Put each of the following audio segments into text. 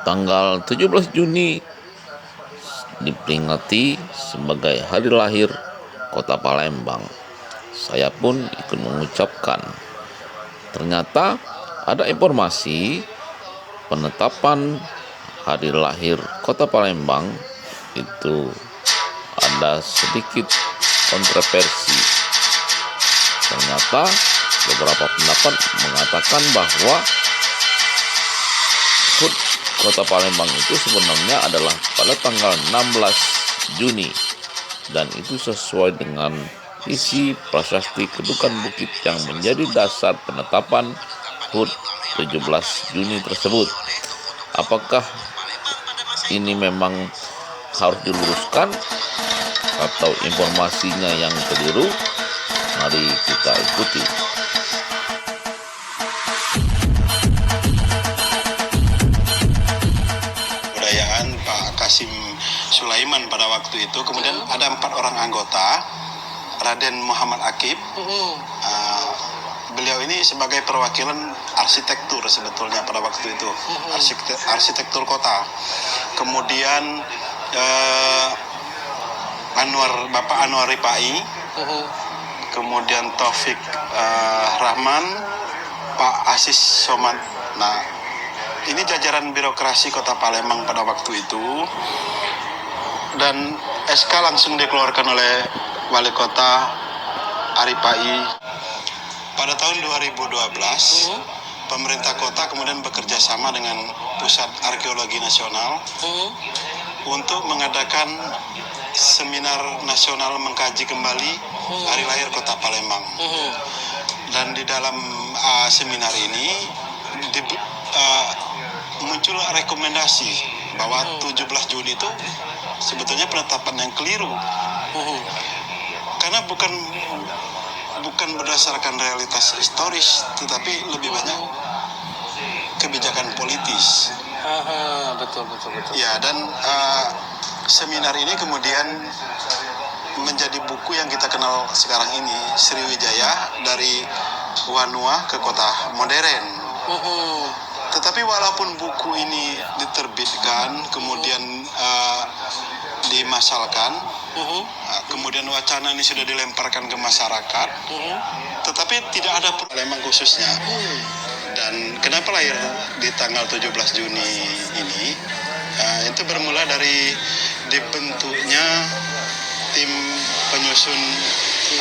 Tanggal 17 Juni diperingati sebagai hari lahir Kota Palembang. Saya pun ikut mengucapkan. Ternyata ada informasi penetapan hari lahir Kota Palembang itu ada sedikit kontroversi. Ternyata beberapa pendapat mengatakan bahwa HUT Kota Palembang itu sebenarnya adalah pada tanggal 16 Juni dan itu sesuai dengan isi prasasti Kedukan Bukit yang menjadi dasar penetapan HUT 17 Juni tersebut. Apakah ini memang harus diluruskan atau informasinya yang keliru? Mari kita ikuti. Kebudayaan Pak Kasim Sulaiman pada waktu itu, kemudian ada 4 orang anggota, Raden Muhammad Akib. Beliau ini sebagai perwakilan arsitektur sebetulnya pada waktu itu, arsitektur kota. Kemudian Bapak Anwar Ripai, kemudian Taufik Rahman, Pak Asis Somad. Nah, ini jajaran birokrasi Kota Palembang pada waktu itu, dan SK langsung dikeluarkan oleh Wali Kota Aripai. Pada tahun 2012, pemerintah kota kemudian bekerja sama dengan Pusat Arkeologi Nasional untuk mengadakan seminar nasional mengkaji kembali hari lahir Kota Palembang. Dan di dalam seminar ini muncul rekomendasi bahwa 17 Juni itu sebetulnya penetapan yang keliru. Karena bukan berdasarkan realitas historis, tetapi lebih banyak kebijakan politis. Betul. Ya, dan seminar ini kemudian menjadi buku yang kita kenal sekarang ini, Sriwijaya dari Wanua ke Kota Modern. Tetapi walaupun buku ini diterbitkan, kemudian dimasalkan, kemudian wacana ini sudah dilemparkan ke masyarakat, tetapi tidak ada Palembang khususnya. Dan kenapa lahir di tanggal 17 Juni ini? Itu bermula dari dibentuknya tim penyusun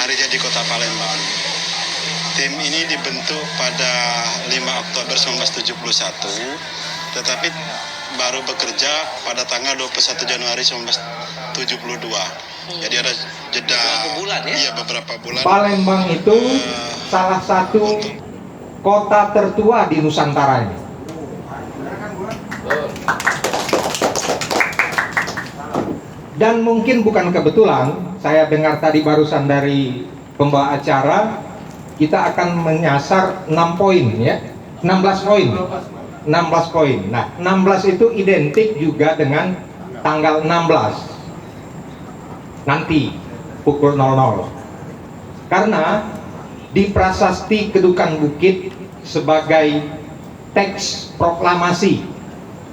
hari jadi Kota Palembang. Tim ini dibentuk pada 5 Oktober 1971, tetapi baru bekerja pada tanggal 21 Januari 1972. Jadi ada jeda beberapa bulan, ya? Iya, beberapa bulan. Palembang itu salah satu kota tertua di Nusantara ini. Dan mungkin bukan kebetulan, saya dengar tadi barusan dari pembawa acara, kita akan menyasar 6 poin, ya, 16 poin. 16 poin. Nah, 16 itu identik juga dengan tanggal 16 nanti pukul 00. Karena di prasasti Kedukan Bukit sebagai teks proklamasi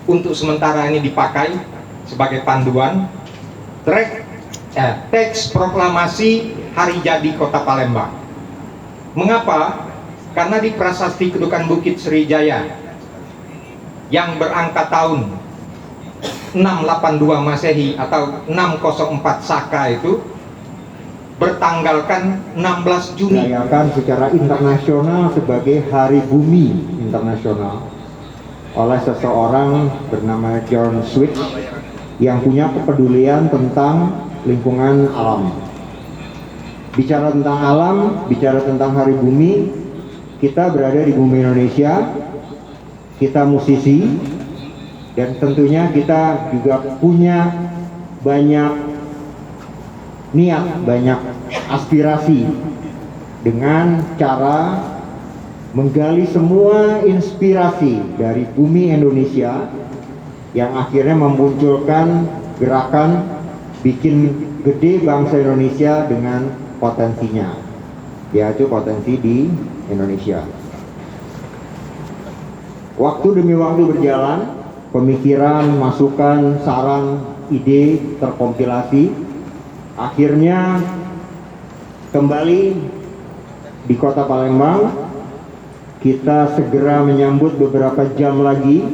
untuk sementara ini dipakai sebagai panduan teks proklamasi hari jadi Kota Palembang. Mengapa? Karena di prasasti Kedukan Bukit Sriwijaya yang berangka tahun 682 Masehi atau 604 Saka itu bertanggalkan 16 Juni, dirayakan secara internasional sebagai Hari Bumi Internasional oleh seseorang bernama John Switch yang punya kepedulian tentang lingkungan alam. Bicara tentang alam, bicara tentang Hari Bumi, kita berada di bumi Indonesia, kita musisi, dan tentunya kita juga punya banyak niat, banyak aspirasi dengan cara menggali semua inspirasi dari bumi Indonesia yang akhirnya memunculkan gerakan bikin gede bangsa Indonesia dengan potensinya, yaitu potensi di Indonesia. Waktu demi waktu berjalan, pemikiran, masukan, saran, ide terkompilasi. Akhirnya kembali di Kota Palembang, kita segera menyambut beberapa jam lagi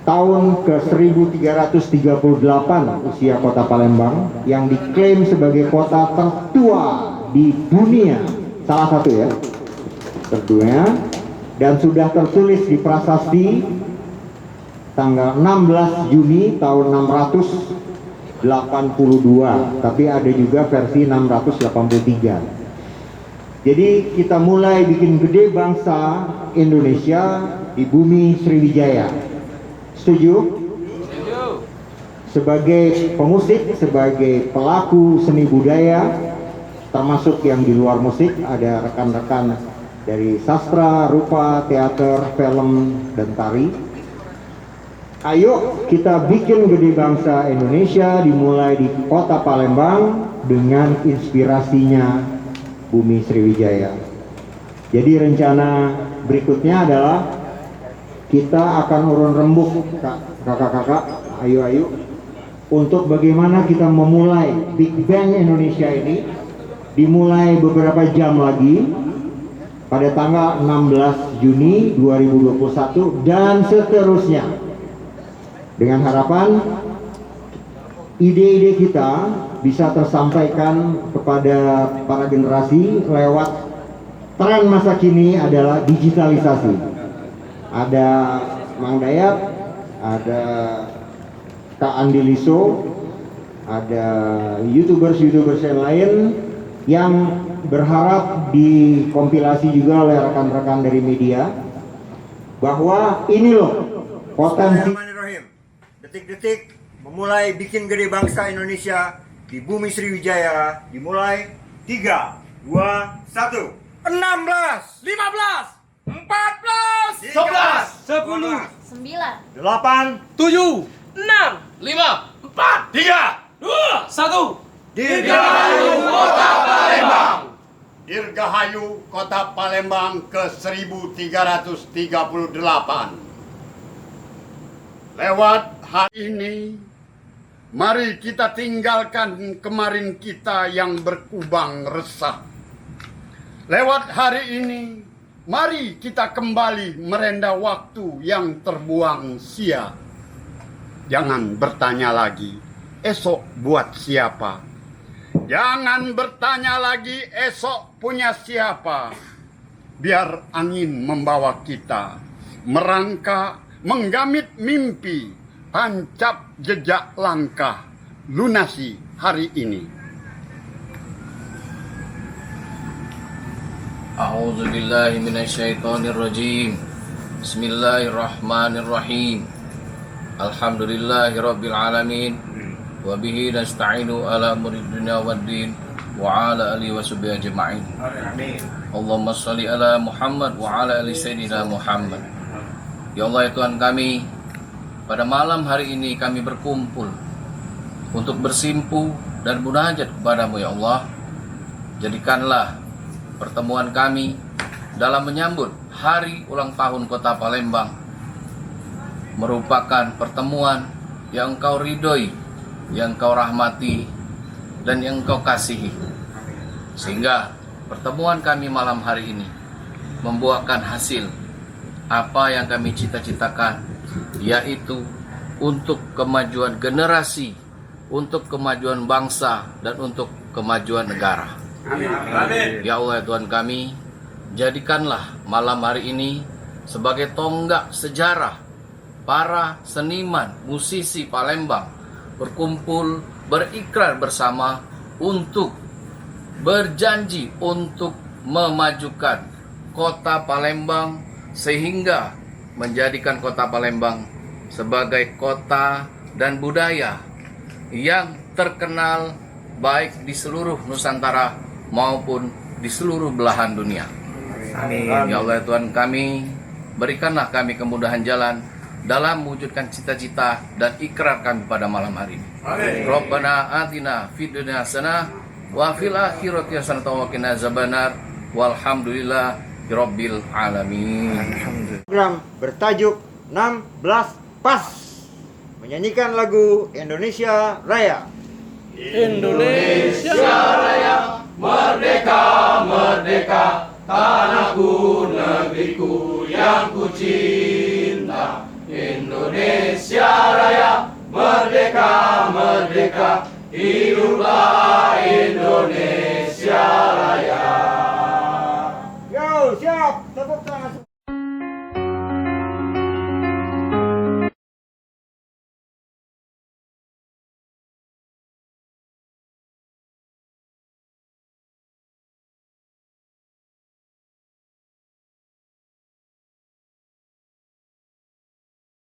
tahun ke-1338 usia Kota Palembang yang diklaim sebagai kota tertua di dunia, salah satu ya, terdunia, dan sudah tertulis di prasasti tanggal 16 Juni tahun 682, tapi ada juga versi 683. Jadi kita mulai bikin gede bangsa Indonesia di bumi Sriwijaya. Setuju? Setuju. Sebagai pemusik, sebagai pelaku seni budaya, termasuk yang di luar musik, ada rekan-rekan dari sastra, rupa, teater, film, dan tari. Ayo kita bikin gede bangsa Indonesia dimulai di Kota Palembang dengan inspirasinya bumi Sriwijaya. Jadi rencana berikutnya adalah kita akan urun rembuk kakak-kakak, ayo untuk bagaimana kita memulai Big Bang Indonesia ini, dimulai beberapa jam lagi pada tanggal 16 Juni 2021 dan seterusnya, dengan harapan ide-ide kita bisa tersampaikan kepada para generasi lewat tren masa kini adalah digitalisasi. Ada Mang Dayat, ada Kak Andi Liso, ada YouTubers yang lain yang berharap dikompilasi juga oleh rekan-rekan dari media bahwa ini loh potensi. Detik-detik memulai bikin gede bangsa Indonesia di bumi Sriwijaya dimulai 3, 2, 1. 16, 15, 14, 11, 10, 9, 8, 7, 6, 5, 4, 3, 2, 1. Dirgahayu Kota Palembang. Dirgahayu Kota Palembang ke-1338. Lewat hari ini, mari kita tinggalkan kemarin kita yang berkubang resah. Lewat hari ini, mari kita kembali merenda waktu yang terbuang sia. Jangan bertanya lagi, esok buat siapa? Jangan bertanya lagi, esok punya siapa? Biar angin membawa kita merangkak, menggamit mimpi, tancap jejak langkah, lunasi hari ini. A'udzu billahi minasyaitonir rajim. Bismillahirrahmanirrahim. Alhamdulillahirabbil alamin. Wa bihi nasta'inu ala umuri dunya waddin wa ala alihi washabihi ajma'in. Amin. Allahumma shalli ala Muhammad wa ala ali sayyidina Muhammad. Ya Allah ya Tuhan kami, pada malam hari ini kami berkumpul untuk bersimpu dan munajat kepadamu ya Allah. Jadikanlah pertemuan kami dalam menyambut hari ulang tahun Kota Palembang merupakan pertemuan yang Engkau ridhoi, yang Engkau rahmati, dan yang Engkau kasihi. Sehingga pertemuan kami malam hari ini membuahkan hasil apa yang kami cita-citakan, yaitu untuk kemajuan generasi, untuk kemajuan bangsa, dan untuk kemajuan negara. Amin. Ya Allah ya Tuhan kami, jadikanlah malam hari ini sebagai tonggak sejarah para seniman, musisi Palembang berkumpul, berikrar bersama untuk berjanji untuk memajukan Kota Palembang sehingga menjadikan Kota Palembang sebagai kota dan budaya yang terkenal baik di seluruh Nusantara maupun di seluruh belahan dunia. Amin. Ya Allah ya Tuhan kami, berikanlah kami kemudahan jalan dalam mewujudkan cita-cita dan ikrar kami pada malam hari ini. Amin. Rabbana atina fid dunya hasanah wa fil akhirati hasanah wa qina azabannar walhamdulillah rabbil alamin. Program bertajuk 16 Pas menyanyikan lagu Indonesia Raya. Indonesia Raya, merdeka, merdeka, tanahku, negeriku yang ku cinta. Indonesia Raya, merdeka, merdeka, hiduplah